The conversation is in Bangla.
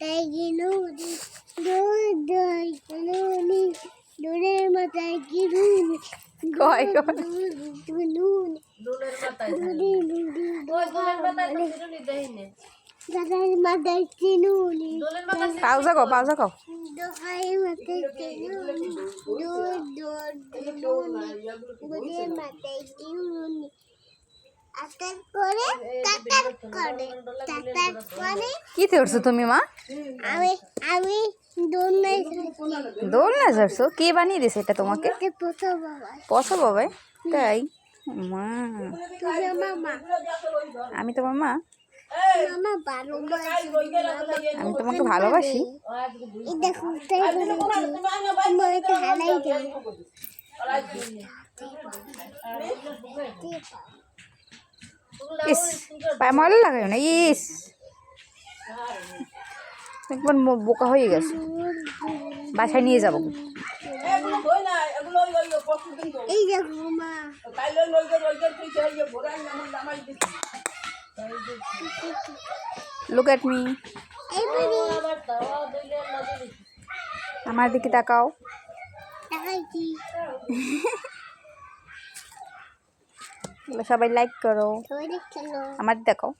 মাথায় গিনুনি দোল দোল নুনি দোলের মাথায় গিনুনি কয় নুনি দোলের মাথায় নুনি ওই দোলের মাথায় তো গিনুনি দেইনে দাদার মাথায় গিনুনি দোলের মাথায় পাউজা কও দোহাই মাথায় গিনুনি দোল দোল নুনি দোলের মাথায় গিনুনি আকার করে কাকার করে কাকার করে কি ধরছো তুমি মা? আমি দোলনায় দোলনা ধরছো? কে বানিয়ে দিয়েছে এটা তোমাকে? পোতা বাবা পছা বাবাই? তাই? মা, তুমি মামা আমি তোমার মা? মামা বারো আমি তোমাকে ভালোবাসি। এই দেখো তাই বলেছি তোমার একটা হালাই দেয় ইস, পায়ে ময়লা লাগাই না। ইস, একবার বোকা হয়ে গেছে। বাসায় নিয়ে যাবো। এই দেখো মা লুক এট মি। আমার দিকে তাকাও। দেখাইছি সবাই লাইক করো। সবাই দেখছিল আমার দেখাও।